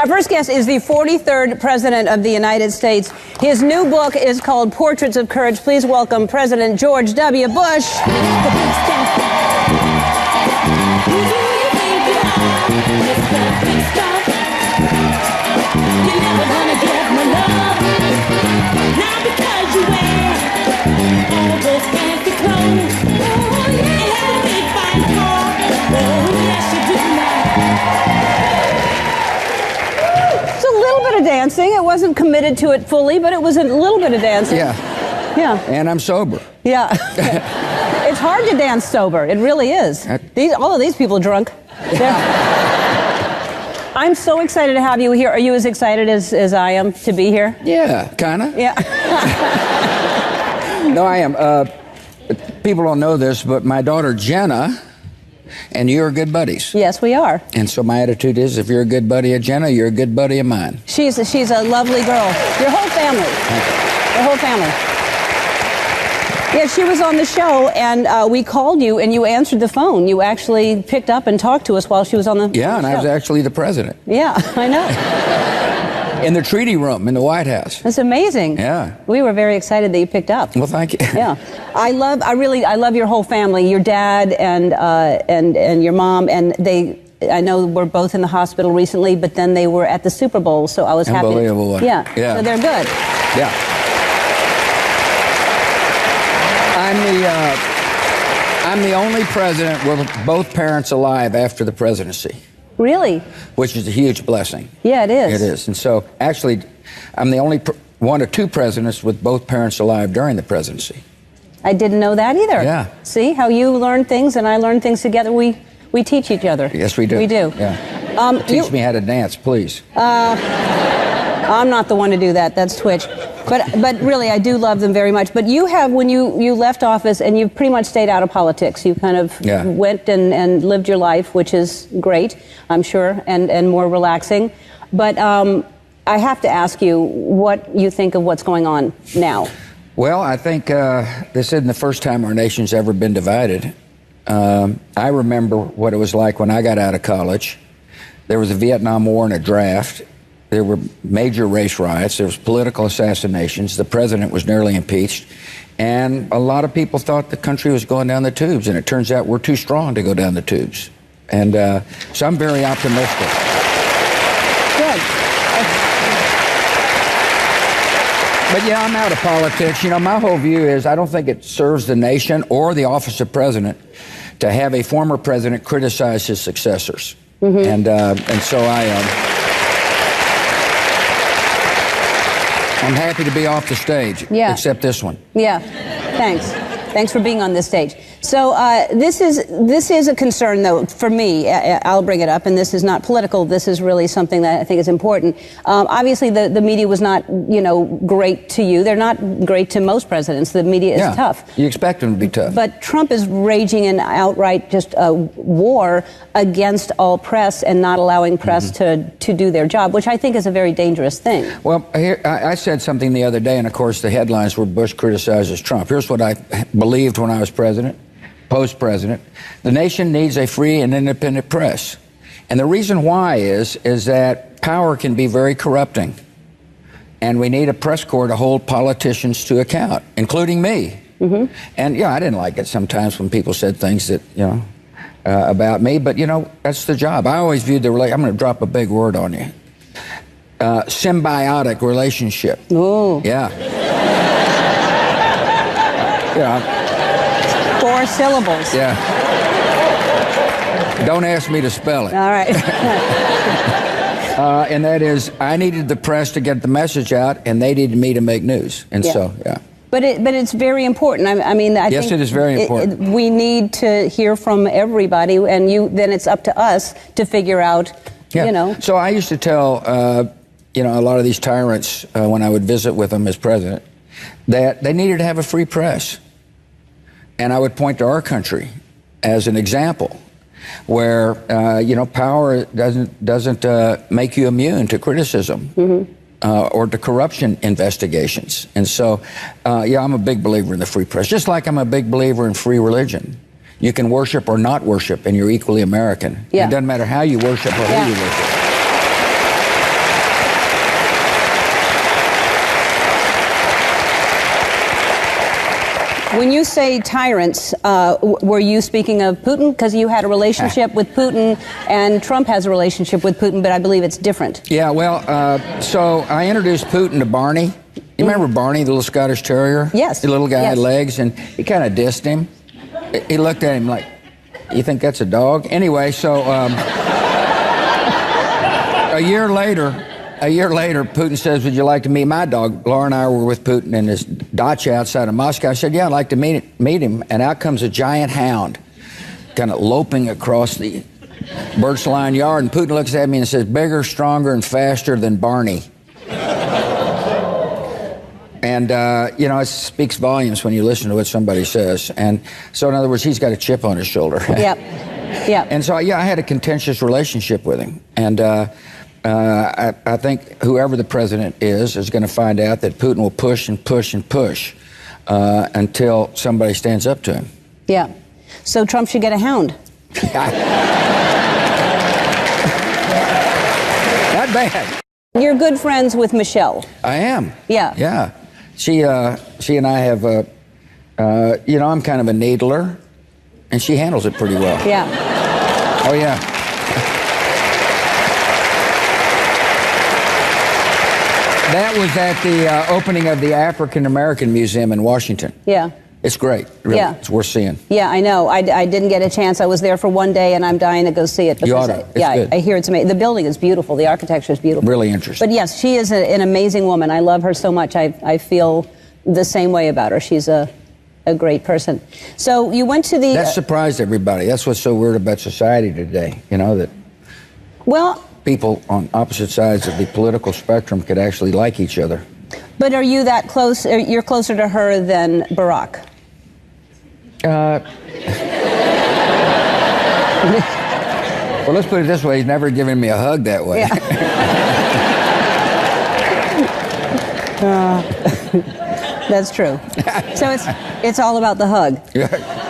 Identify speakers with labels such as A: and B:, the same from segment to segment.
A: Our first guest is the 43rd President of the United States. His new book is called Portraits of Courage. Please welcome President George W. Bush. Dancing. It wasn't committed to it fully, but it was a little bit of dancing.
B: Yeah.
A: Yeah.
B: And I'm sober.
A: Yeah. It's hard to dance sober. It really is. All of these people drunk. I'm so excited to have you here. Are you as excited as I am to be here?
B: Yeah, kind of.
A: Yeah.
B: No, I am. People don't know this, but my daughter Jenna and you are good buddies.
A: Yes, we are.
B: And so my attitude is, if you're a good buddy of Jenna, you're a good buddy of mine.
A: She's a lovely girl. Your whole family. Your whole family. Yeah, she was on the show, and we called you, and you answered the phone. You actually picked up and talked to us while she was on the
B: Yeah, and
A: show.
B: I was actually the president.
A: Yeah, I know.
B: In the treaty room in the White House.
A: That's amazing.
B: Yeah.
A: We were very excited that you picked up.
B: Well, thank you.
A: Yeah. I love your whole family, your dad and your mom, and I know we're both in the hospital recently, but then they were at the Super Bowl, so I was happy.
B: Unbelievable.
A: Yeah. So they're good.
B: Yeah. I'm the only president with both parents alive after the presidency.
A: Really?
B: Which is a huge blessing.
A: Yeah, it is.
B: It is. And so, actually, I'm the only one of two presidents with both parents alive during the presidency.
A: I didn't know that either.
B: Yeah.
A: See how you learn things and I learn things together. We teach each other.
B: Yes, we do.
A: We do.
B: Yeah. Teach me how to dance, please.
A: I'm not the one to do that. That's Twitch. But really, I do love them very much. But you have, when you left office, and you've pretty much stayed out of politics. You kind of went and lived your life, which is great, I'm sure, and more relaxing. But I have to ask you what you think of what's going on now.
B: Well, I think this isn't the first time our nation's ever been divided. I remember what it was like when I got out of college. There was a Vietnam War and a draft. There were major race riots. There was political assassinations. The president was nearly impeached. And a lot of people thought the country was going down the tubes. And it turns out we're too strong to go down the tubes. And so I'm very optimistic.
A: Good.
B: But yeah, I'm out of politics. You know, my whole view is I don't think it serves the nation or the office of president to have a former president criticize his successors. Mm-hmm. And so I'm happy to be off the stage, except this one.
A: Yeah, thanks. Thanks for being on this stage. So this is a concern, though, for me. I'll bring it up, and this is not political. This is really something that I think is important. Obviously, the media was not, great to you. They're not great to most presidents. The media is tough.
B: You expect them to be tough.
A: But Trump is raging an outright just war against all press and not allowing press to do their job, which I think is a very dangerous thing.
B: Well, here, I said something the other day, and of course the headlines were Bush criticizes Trump. Here's what I believed when I was president, post-president. The nation needs a free and independent press. And the reason why is that power can be very corrupting. And we need a press corps to hold politicians to account, including me. Mm-hmm. And, I didn't like it sometimes when people said things that, about me. But, that's the job. I always viewed I'm going to drop a big word on you. Symbiotic relationship.
A: Ooh.
B: Yeah.
A: 4 syllables.
B: Yeah. Don't ask me to spell it.
A: All right.
B: And that is, I needed the press to get the message out, and they needed me to make news. And so.
A: But it's very important. I mean, I think
B: it is very important.
A: We need to hear from everybody, and then it's up to us to figure out,
B: So I used to tell, a lot of these tyrants when I would visit with them as president, that they needed to have a free press. And I would point to our country as an example where, power doesn't make you immune to criticism or to corruption investigations. And so, I'm a big believer in the free press, just like I'm a big believer in free religion. You can worship or not worship, and you're equally American.
A: Yeah.
B: It doesn't matter how you worship or who you worship.
A: When you say tyrants, were you speaking of Putin? Because you had a relationship with Putin, and Trump has a relationship with Putin, but I believe it's different.
B: Yeah, well, so I introduced Putin to Barney. You remember Barney, the little Scottish Terrier?
A: Yes.
B: The little guy
A: yes.
B: had legs, and he kind of dissed him. He looked at him like, you think that's a dog? Anyway, so a year later, Putin says, would you like to meet my dog? Laura and I were with Putin in his dacha outside of Moscow. I said, yeah, I'd like to meet him. And out comes a giant hound, kind of loping across the birch line yard. And Putin looks at me and says, bigger, stronger, and faster than Barney. And, you know, it speaks volumes when you listen to what somebody says. And so, in other words, he's got a chip on his shoulder.
A: Yep. Yep.
B: And so, yeah, I had a contentious relationship with him. And I think whoever the president is going to find out that Putin will push and push and push until somebody stands up to him.
A: Yeah. So Trump should get a hound.
B: Not bad.
A: You're good friends with Michelle.
B: I am.
A: Yeah.
B: Yeah. She and I have, you know, I'm kind of a needler, and she handles it pretty well.
A: Yeah.
B: Oh, yeah. That was at the opening of the African American Museum in Washington.
A: Yeah.
B: It's great. Really.
A: Yeah.
B: It's worth seeing.
A: Yeah, I know. I didn't get a chance. I was there for one day, and I'm dying to go see it.
B: You ought to. It's good.
A: I hear it's amazing. The building is beautiful. The architecture is beautiful.
B: Really interesting.
A: But yes, she is an amazing woman. I love her so much. I feel the same way about her. She's a great person. So you went to the...
B: That surprised everybody. That's what's so weird about society today, you know, that...
A: Well...
B: people on opposite sides of the political spectrum could actually like each other.
A: But are you that close? You're closer to her than Barack?
B: Well, let's put it this way. He's never given me a hug that way.
A: Yeah. That's true. So it's all about the hug.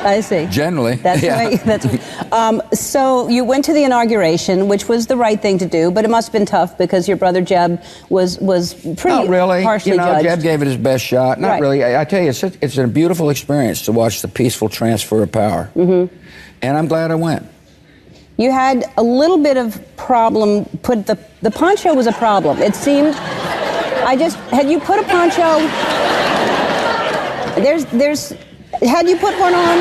A: I see.
B: Generally.
A: That's right. So you went to the inauguration, which was the right thing to do, but it must have been tough because your brother Jeb was pretty
B: Not really.
A: harshly
B: you know,
A: judged.
B: Jeb gave it his best shot. Not
A: right.
B: really. I tell you, it's a beautiful experience to watch the peaceful transfer of power. Mm-hmm. And I'm glad I went.
A: You had a little bit of problem. The poncho was a problem. It seemed. Had you put a poncho? Had you put one on?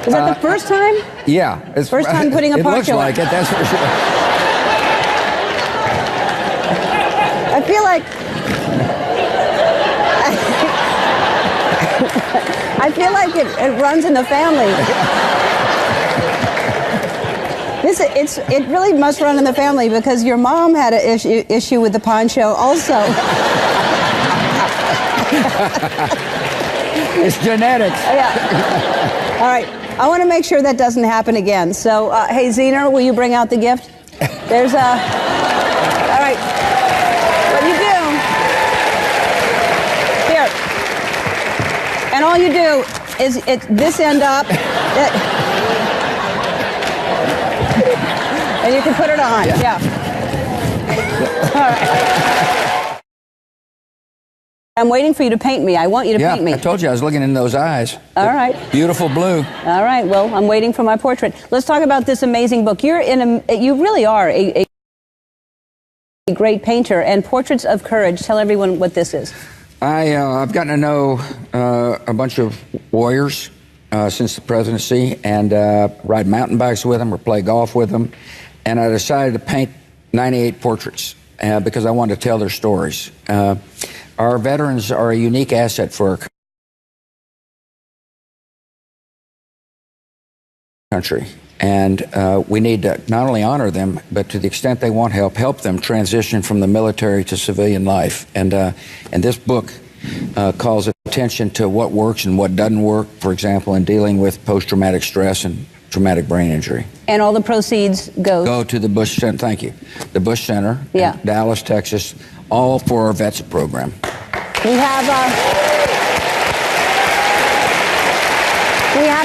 A: Is that the first time?
B: Yeah. It's
A: first time putting a poncho on.
B: It looks like it, that's for sure.
A: I feel like... I feel like it runs in the family. It really must run in the family because your mom had an issue with the poncho also.
B: It's genetics.
A: Yeah. All right. I want to make sure that doesn't happen again. So, hey, Zener, will you bring out the gift? There's a... All right. What you do... Here. And all you do is this end up... and you can put it on. Yeah. All right. I'm waiting for you to paint me. I want you to paint me.
B: I told you I was looking in those eyes.
A: All right.
B: Beautiful blue.
A: All right. Well, I'm waiting for my portrait. Let's talk about this amazing book. You really are a great painter. And Portraits of Courage. Tell everyone what this is.
B: I've gotten to know a bunch of warriors since the presidency and ride mountain bikes with them or play golf with them. And I decided to paint 98 portraits because I wanted to tell their stories. Our veterans are a unique asset for our country. And we need to not only honor them, but to the extent they want help them transition from the military to civilian life. And this book calls attention to what works and what doesn't work, for example, in dealing with post-traumatic stress and traumatic brain injury.
A: And all the proceeds go
B: to the Bush Center. Thank you. The Bush Center in Dallas, Texas, all for our vets program.
A: We have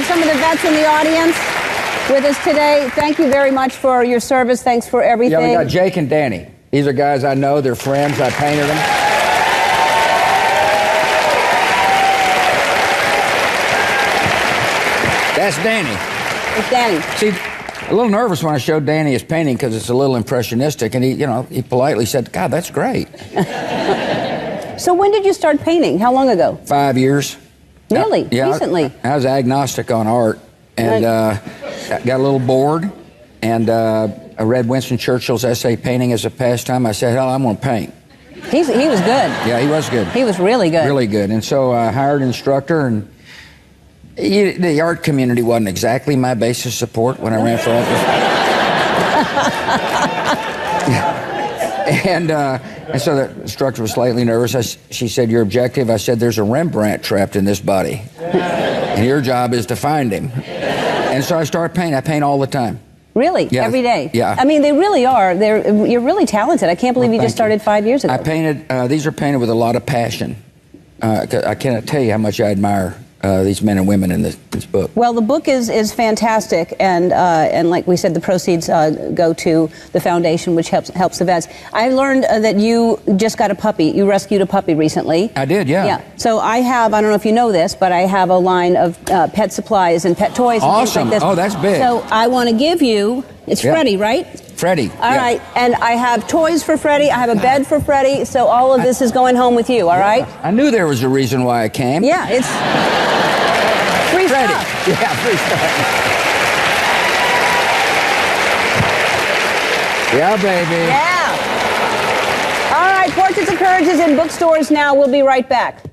A: some of the vets in the audience with us today. Thank you very much for your service. Thanks for everything.
B: Yeah, we got Jake and Danny. These are guys I know. They're friends. I painted them. That's Danny.
A: It's Danny.
B: See, a little nervous when I showed Danny his painting because it's a little impressionistic, and he politely said, "God, that's great."
A: So when did you start painting? How long ago?
B: 5 years.
A: Really?
B: Yeah,
A: Recently?
B: I was agnostic on art, and got a little bored, and I read Winston Churchill's essay, Painting as a Pastime. I said, hell, I'm going to paint.
A: He was good.
B: Yeah, he was good.
A: He was really good.
B: Really good. And so I hired an instructor, and the art community wasn't exactly my base of support when I ran for office. And so the instructor was slightly nervous. She said, "Your objective?" I said, "There's a Rembrandt trapped in this body, and your job is to find him." And so I started painting. I paint all the time.
A: Really?
B: Yeah.
A: Every day?
B: Yeah.
A: I mean, they really are. You're really talented. I can't believe you just started 5 years ago.
B: I painted, these are painted with a lot of passion. I cannot tell you how much I admire these men and women in this book.
A: Well, the book is fantastic, and like we said, the proceeds go to the foundation, which helps the vets. I learned that you just got a puppy. You rescued a puppy recently.
B: I did, yeah.
A: Yeah. So I don't know if you know this, but I have a line of pet supplies and pet toys. And
B: awesome.
A: Things like this.
B: Oh, that's big.
A: So I want to give you. It's Freddie, right?
B: Freddie.
A: All right, and I have toys for Freddie. I have a bed for Freddie. So all of this is going home with you. All right?
B: I knew there was a reason why I came.
A: Yeah, it's free
B: Freddie.
A: stuff.
B: Yeah, free stuff. Yeah, baby.
A: Yeah. All right, Portraits of Courage is in bookstores now. We'll be right back.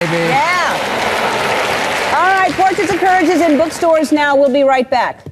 A: Yeah. All right, Portraits of Courage is in bookstores now. We'll be right back.